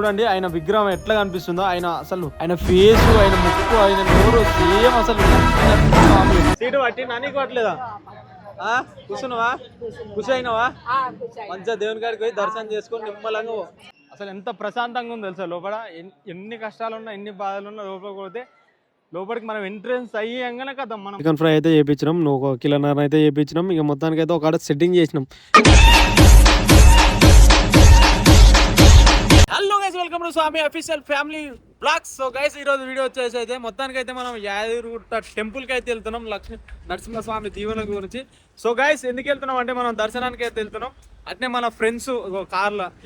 చూడండి ఆయన విగ్రహం ఎట్లా కనిపిస్తుందో, ఆయన ఫేస్, ఆయన ముక్కు, ఆయన నోరు సేమ్ అసలు సీటు పట్టి నానికి పట్టలేదా? కూర్చున్నావా? కూర్చోయినావా? మంచిగా దేవుని కాడికి పోయి దర్శనం చేసుకొని నిమ్మలంగా అసలు ఎంత ప్రశాంతంగా ఉందో తెలుసా. లోపల ఎన్ని కష్టాలున్నా ఎన్ని బాధలున్నా లోపలికి పోతే లోపలికి మనం ఎంట్రెన్స్ అయ్యంగానే కదా మనం చికెన్ ఫ్రై అయితే చేయించినాం, ఒక కిలోన్నర అయితే చేయించినాం. ఇక మొత్తానికి అయితే ఒక సెట్టింగ్ చేసినాం. Hello guys, welcome to Swami official family blogs. So guys ఈ రోజు వీడియో వచ్చేసి అయితే మొత్తానికి అయితే మనం యాదగిరిగుట్ట టెంపుల్ కి అయితే వెళ్తున్నాం, లక్ష్మీ నరసింహస్వామి దీవెన గురించి. సో గైస్ ఎందుకు వెళ్తున్నాం అంటే మనం దర్శనానికి అయితే వెళ్తున్నాం. అట్నే మన ఫ్రెండ్స్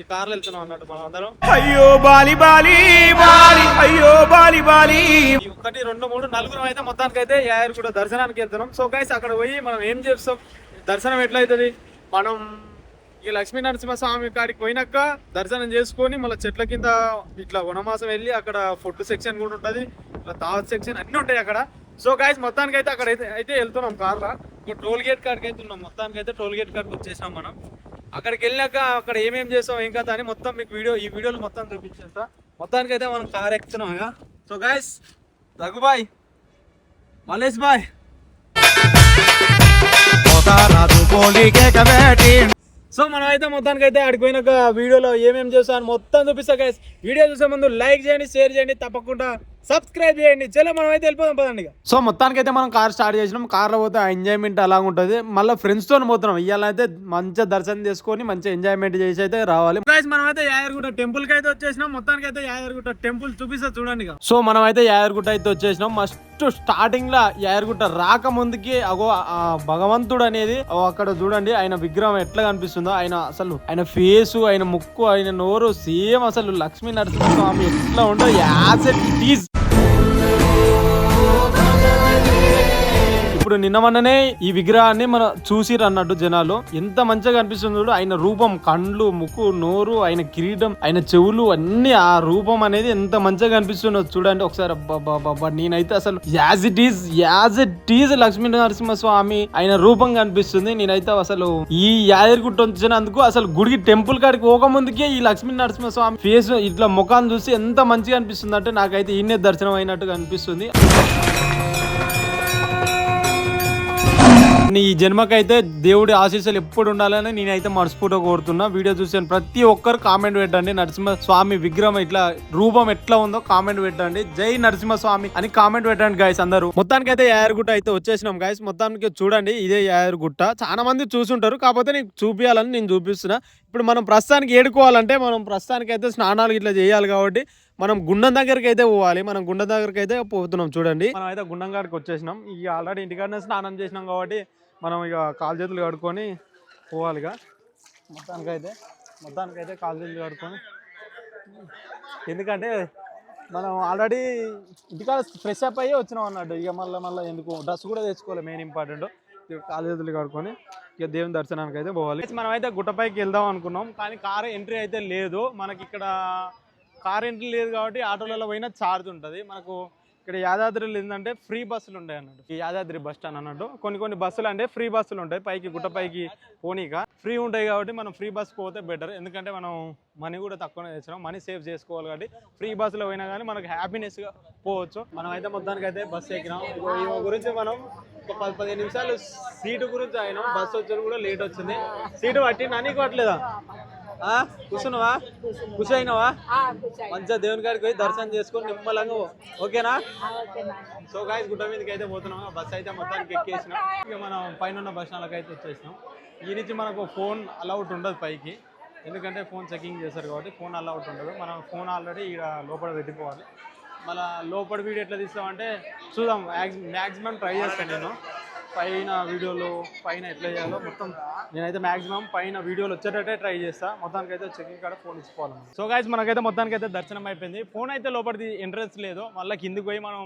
ఈ కార్లో వెళ్తున్నాం అన్నట్టు మనం అందరం. అయ్యో బాలి బాలి బాలి, అయ్యో బాలి బాలి, 1 2 3 నలుగురం అయితే మొత్తానికి అయితే యాదగిరిగుట్ట దర్శనానికి వెళ్తున్నాం. సో గైస్ అక్కడ పోయి మనం ఏం చేస్తాం, దర్శనం ఎట్లయితుంది, మనం ఈ లక్ష్మీ నరసింహస్వామి కాడికి పోయినాక దర్శనం చేసుకొని మళ్ళీ చెట్ల కింద ఇట్లా వనమాసం వెళ్ళి అక్కడ ఫుడ్ సెక్షన్ కూడా ఉంటుంది, ఇట్లా దావత్ సెక్షన్ అన్నీ ఉంటాయి అక్కడ. సో గైస్ మొత్తానికి అయితే అక్కడ అయితే వెళ్తున్నాం కార్లో. ఇప్పుడు టోల్ గేట్ కాడికి అయితే ఉన్నాం. మొత్తానికి అయితే టోల్ గేట్ కాడికి వచ్చేసాం మనం. అక్కడికి వెళ్ళాక అక్కడ ఏమేమి చేస్తాం ఏం కదా అని మొత్తం మీకు ఈ వీడియోలో మొత్తం చూపించేస్తా. మొత్తానికి అయితే మనం కార్ ఎక్కుతున్నాం ఇక. సో గైస్ రఘుబాయ్, మలేష్ బాయ్, సో మనం అయితే మొత్తానికి అయితే ఆడిపోయినాక వీడియోలో ఏమేమి చేస్తాను మొత్తం చూపిస్తా గైస్. వీడియో చూసే ముందు లైక్ చేయండి, షేర్ చేయండి, తప్పకుండా సబ్స్క్రైబ్ చేయండి. చలో మనం అయితే వెళ్ళిపోదాం పదండి. సో మొత్తానికి అయితే మనం కార్ స్టార్ట్ చేసినాం. కార్లో పోతే ఎంజాయ్మెంట్ అలాగ ఉంటుంది. మళ్ళీ ఫ్రెండ్స్తో పోతున్నాం. ఇవాళ అయితే మంచిగా దర్శనం చేసుకొని మంచిగా ఎంజాయ్మెంట్ చేసి అయితే రావాలి. గైస్ మనం అయితే యాదగిరిగుట్ట టెంపుల్ కి అయితే వచ్చేసినాం. మొత్తానికి అయితే యాదగిరిగుట్ట టెంపుల్ చూపిస్తా చూడండి. సో మనం అయితే యాదగిరిగుట్ట అయితే వచ్చేసినాం. మస్ట్ స్టార్టింగ్ లా యాదగిరిగుట్ట రాక ముందుకి అగో భగవంతుడు అనేది అక్కడ చూడండి, ఆయన విగ్రహం ఎట్లా కనిపిస్తుందో, ఆయన ఫేస్, ఆయన ముక్కు, ఆయన నోరు సేమ్ అసలు లక్ష్మీ నరసింహస్వామి ఎట్లా ఉండో యాజ్ ఇట్ ఈజ్. ఇప్పుడు నిన్న మొన్ననే ఈ విగ్రహాన్ని మనం చూసిరు అన్నట్టు జనాలు, ఎంత మంచిగా కనిపిస్తుంది చూడు. ఆయన రూపం, కండ్లు, ముక్కు, నోరు, ఆయన కిరీటం, ఆయన చెవులు అన్ని, ఆ రూపం అనేది ఎంత మంచిగా కనిపిస్తుందో చూడండి ఒకసారి. నేనైతే అసలు as it is Lakshmi Narasimhaswamy ఆయన రూపం కనిపిస్తుంది. నేనైతే అసలు ఈ యాదగిరిగుట్ట వచ్చినందుకు అసలు గుడికి టెంపుల్ కాడికి పోక ముందుకే ఈ లక్ష్మీ నరసింహస్వామి ఫేస్ ఇట్లా ముఖాన్ని చూసి ఎంత మంచిగా అనిపిస్తుంది అంటే నాకైతే ఈయనే దర్శనం అయినట్టుగా అనిపిస్తుంది. ఈ జన్మకైతే దేవుడి ఆశీస్సులు ఎప్పుడు ఉండాలని నేనైతే మనస్ఫూర్తిగా కోరుతున్నా. వీడియో చూసాను ప్రతి ఒక్కరు కామెంట్ పెట్టండి, నరసింహస్వామి విగ్రహం ఇట్లా రూపం ఎట్లా ఉందో కామెంట్ పెట్టండి. జై నరసింహస్వామి అని కామెంట్ పెట్టండి గైస్ అందరూ. మొత్తానికి అయితే యాదగిరిగుట్ట అయితే వచ్చేసినాం గైస్. మొత్తానికి చూడండి ఇదే యాదగిరిగుట్ట. చాలా మంది చూసుంటారు, కాకపోతే నీకు చూపించాలని నేను చూపిస్తున్నా. ఇప్పుడు మనం ప్రస్తుతానికి ఏడుకోవాలంటే మనం ప్రస్తుతానికి అయితే స్నానాలు ఇట్లా చేయాలి కాబట్టి మనం గుండం దగ్గరికి అయితే పోవాలి. మనం గుండం దగ్గరికి అయితే పోతున్నాం. చూడండి మనం అయితే గుండం కాడికి వచ్చేసినాం. ఇక ఆల్రెడీ ఇంటికాడనే స్నానం చేసినాం కాబట్టి మనం ఇక కాలు చేతులు కడుక్కొని పోవాలి. ఇక మొత్తానికైతే కాలు చేతులు కడుక్కొని, ఎందుకంటే మనం ఆల్రెడీ ఇంటికాడ ఫ్రెష్ అప్ అయ్యి వచ్చినాం అన్నట్టు. ఇక మళ్ళీ ఎందుకు డ్రెస్ కూడా తెచ్చుకోవాలి, మెయిన్ ఇంపార్టెంట్. కాలు చేతులు కడుక్కొని ఇక దేవుని దర్శనానికి అయితే పోవాలి. మనం అయితే గుట్టపైకి వెళ్దాం అనుకున్నాం, కానీ కారు ఎంట్రీ అయితే లేదు మనకి. ఇక్కడ కార్ ఎంట్రీ లేదు కాబట్టి ఆటోలలో పోయినా ఛార్జ్ ఉంటుంది మనకు. ఇక్కడ యాదాద్రిలో ఏంటంటే ఫ్రీ బస్సులు ఉంటాయి అన్నట్టు. ఈ యాదాద్రి బస్ స్టాండ్ అన్నట్టు కొన్ని బస్సులు అంటే ఫ్రీ బస్సులు ఉంటాయి, పైకి గుట్టపైకి పోనీక ఫ్రీ ఉంటాయి కాబట్టి మనం ఫ్రీ బస్కి పోతే బెటర్. ఎందుకంటే మనం మనీ కూడా తక్కువనే తెచ్చినాం, మనీ సేవ్ చేసుకోవాలి కాబట్టి ఫ్రీ బస్సులో పోయినా కానీ మనకు హ్యాపీనెస్గా పోవచ్చు. మనం అయితే మొత్తానికి అయితే బస్సు ఎక్కినాం. ఈ గురించి మనం ఒక 10-15 నిమిషాలు సీటు గురించి అయినాం. బస్సు వచ్చి కూడా లేట్ వచ్చింది. సీటు పట్టి నానికి పట్టలేదా? కూర్చున్నావా? కూర్చోయినావా? మంచిగా దేవుని కాడికి పోయి దర్శనం చేసుకొని నిమ్మలంగా ఓకేనా? సో గాయస్ గుట్ట మీదకి అయితే పోతున్నాం. బస్సు అయితే మొత్తానికి ఎక్కేసినాం. ఇక మనం పైన ఉన్న బస్ స్టాండ్కి అయితే వచ్చేసినాం. ఈ నుంచి మనకు ఫోన్ అలౌట్ ఉండదు పైకి, ఎందుకంటే ఫోన్ చెకింగ్ చేస్తారు కాబట్టి ఫోన్ అలౌట్ ఉండదు. మనం ఫోన్ ఆల్రెడీ ఇక్కడ లోపల పెట్టిపోవాలి. మళ్ళీ లోపల వీడియో ఎట్లా తీస్తామంటే చూద్దాం, మ్యాక్సిమం ట్రై చేస్తాను నేను. పైన వీడియోలో పైన ఎట్లా చేయాలో మొత్తం నేనైతే మ్యాక్సిమం పైన వీడియోలు వచ్చేటట్టే ట్రై చేస్తా. మొత్తానికి అయితే చెకింగ్ కాడ ఫోన్ ఇచ్చుకోవాలి. సో గైస్ మనకైతే మొత్తానికి అయితే దర్శనం అయిపోయింది. ఫోన్ అయితే లోపలిది ఎంట్రెన్స్ లేదు, మళ్ళీ కిందికి పోయి మనం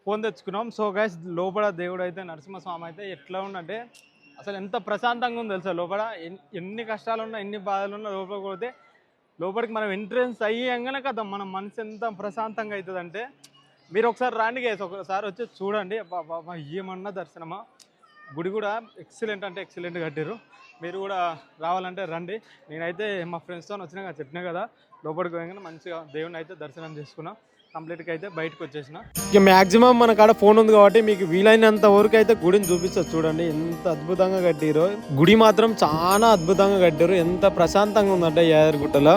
ఫోన్ తెచ్చుకున్నాం. సో గైస్ లోపల దేవుడు అయితే నరసింహస్వామి అయితే ఎట్లా ఉందంటే అసలు ఎంత ప్రశాంతంగా ఉందో తెలుసా. లోపల ఎన్ని కష్టాలున్నా ఎన్ని బాధలున్నా లోపలికి పోతే లోపలికి మనం ఎంట్రెన్స్ అయ్యంగానే కదా మన మనసు ఎంత ప్రశాంతంగా అవుతుంది అంటే మీరు ఒకసారి రాండి గైస్, ఒకసారి వచ్చి చూడండి. ఏమన్నా దర్శనమా గుడి కూడా ఎక్సలెంట్ అంటే ఎక్సలెంట్ కట్టారు. మీరు కూడా రావాలంటే రండి. నేనైతే మా ఫ్రెండ్స్తో వచ్చినా చెప్పినా కదా, లోపలికి పోయాక మంచిగా దేవుని అయితే దర్శనం చేసుకున్నా. కంప్లీట్గా అయితే బయటకు వచ్చేసిన. ఇక మ్యాక్సిమం మన కాడ ఫోన్ ఉంది కాబట్టి మీకు వీలైనంత వరకు అయితే గుడిని చూపిస్తారు. చూడండి ఎంత అద్భుతంగా కట్టారో. గుడి మాత్రం చాలా అద్భుతంగా కట్టారు. ఎంత ప్రశాంతంగా ఉందంటే యాదగిరిగుట్టలో.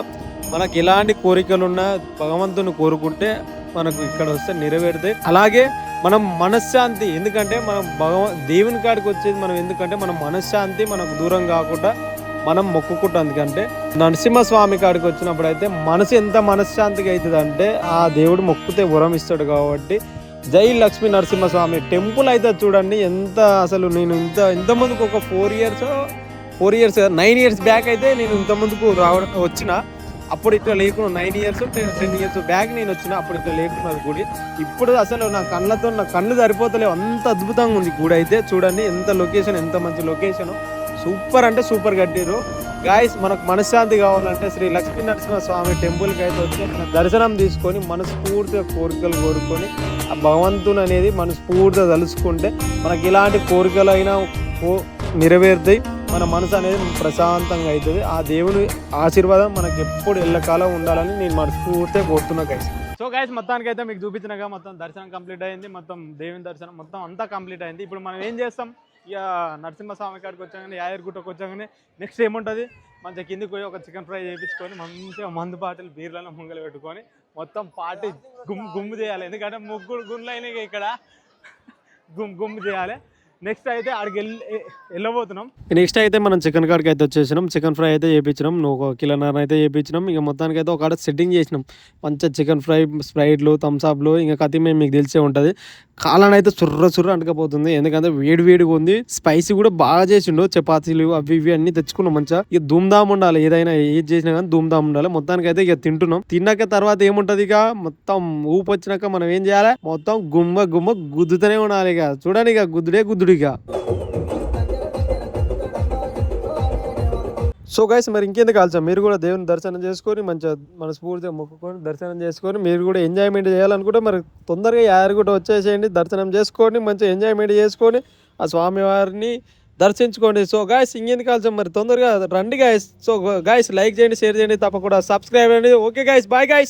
మనకి ఎలాంటి కోరికలున్నా భగవంతుని కోరుకుంటే మనకు ఇక్కడ వస్తే నెరవేరుతాయి. అలాగే మనం మనశ్శాంతి, ఎందుకంటే మనం దేవుని కాడికి వచ్చేది మనం ఎందుకంటే మనం మనశ్శాంతి మనకు దూరం కాకుండా మనం మొక్కుకుంటాం. ఎందుకంటే నరసింహస్వామి కాడికి వచ్చినప్పుడు అయితే మనసు ఎంత మనశ్శాంతిగా అవుతుంది అంటే ఆ దేవుడు మొక్కుతే వరం ఇస్తాడు. కాబట్టి జై లక్ష్మీ నరసింహస్వామి టెంపుల్ అయితే చూడండి ఎంత అసలు. నేను ఇంతమందికి ఒక 9 ఇయర్స్ బ్యాక్ అయితే నేను ఇంతమందికి వచ్చిన. అప్పుడు ఇట్లా లేకుండా 9 ఇయర్స్ 10 ఇయర్స్ బ్యాక్ నేను వచ్చిన. అప్పుడు ఇట్లా లేకున్నది గుడి. ఇప్పుడు అసలు నా కళ్ళు సరిపోతలేవు, అంత అద్భుతంగా ఉంది గుడి అయితే. చూడండి ఎంత లొకేషన్, ఎంత మంచి లొకేషన్. సూపర్ అంటే సూపర్ కట్టిరు. గాయస్ మనకు మనశ్శాంతి కావాలంటే శ్రీ లక్ష్మీ నరసింహస్వామి టెంపుల్కి అయితే వచ్చి దర్శనం తీసుకొని మనస్ఫూర్తిగా కోరికలు కోరుకొని ఆ భగవంతుని అనేది మనస్ఫూర్తిగా తలుచుకుంటే మనకి ఇలాంటి కోరికలైనా నెరవేరుతాయి. మన మనసు అనేది ప్రశాంతంగా అవుతుంది. ఆ దేవుని ఆశీర్వాదం మనకి ఎప్పుడు ఎల్లకాలం ఉండాలని నేను మనస్ఫూర్తిగా కోరుతున్నా గైస్. సో గైస్ మొత్తానికి అయితే మీకు చూపించినాక మొత్తం దర్శనం కంప్లీట్ అయింది. మొత్తం దేవుని దర్శనం మొత్తం అంతా కంప్లీట్ అయింది. ఇప్పుడు మనం ఏం చేస్తాం, ఇక నరసింహస్వామి కాడికి వచ్చాగానే యాదగిరిగుట్టకు వచ్చాగానే నెక్స్ట్ ఏముంటుంది, మంచిగా కిందికి పోయి ఒక చికెన్ ఫ్రై చేయించుకొని మంచిగా మందు బాటిల్ బీర్లను ముంగలు పెట్టుకొని మొత్తం పార్టీ గుమ్ము చేయాలి. ఎందుకంటే ముగ్గురు గుండ్లు అయినాయి ఇక్కడ, గుమ్ము చేయాలి. నెక్స్ట్ అయితే అక్కడికి వెళ్ళబోతున్నాం. నెక్స్ట్ అయితే మనం చికెన్ కాడికి అయితే వచ్చేసినాం. చికెన్ ఫ్రై అయితే చేయించినాం. 1 కిలోన్నర అయితే చేయించినాం. ఇక మొత్తానికి అయితే ఒక సెట్టింగ్ చేసినాం. మంచిగా చికెన్ ఫ్రై, స్ప్రైట్లు, థమ్స్అప్లు, ఇంకా కతిమే మీకు తెలిసే ఉంటుంది. కాలాన్ని అయితే సుర్ర అంటకపోతుంది. ఎందుకంటే వేడిగా ఉంది. స్పైసీ కూడా బాగా చేసిండు. చపాతీలు అవి ఇవి అన్ని తెచ్చుకున్నాం. మంచిగా ఇక ధూమ్ధామ్ ఉండాలి. ఏదైనా ఏది చేసినా కానీ ధూమ్ధామ్ ఉండాలి. మొత్తానికి అయితే ఇక తింటున్నాం. తిన్నాక తర్వాత ఏముంటది, ఇక మొత్తం ఊపు వచ్చినాక మనం ఏం చేయాలి, మొత్తం గుమ్మ గుద్దుతూనే ఉండాలి. ఇక చూడండి, ఇక గుద్దుడిగా. సో గైస్ మరి ఇంకెందుకు ఆల్సా, మీరు కూడా దేవుని దర్శనం చేసుకొని మంచిగా మనస్ఫూర్తిగా మొక్కుకొని దర్శనం చేసుకొని మీరు కూడా ఎంజాయ్మెంట్ చేయాలనుకుంటే మరి తొందరగా యాదగిరిగుట్ట వచ్చేసేయండి. దర్శనం చేసుకొని మంచిగా ఎంజాయ్మెంట్ చేసుకొని ఆ స్వామివారిని దర్శించుకోండి. సో గాయస్ ఇంకెందుకు ఆల్సా మరి తొందరగా రండి గాయస్. సో గాయస్ లైక్ చేయండి, షేర్ చేయండి, తప్పకుండా సబ్స్క్రైబ్ చేయండి. Okay guys, bye guys.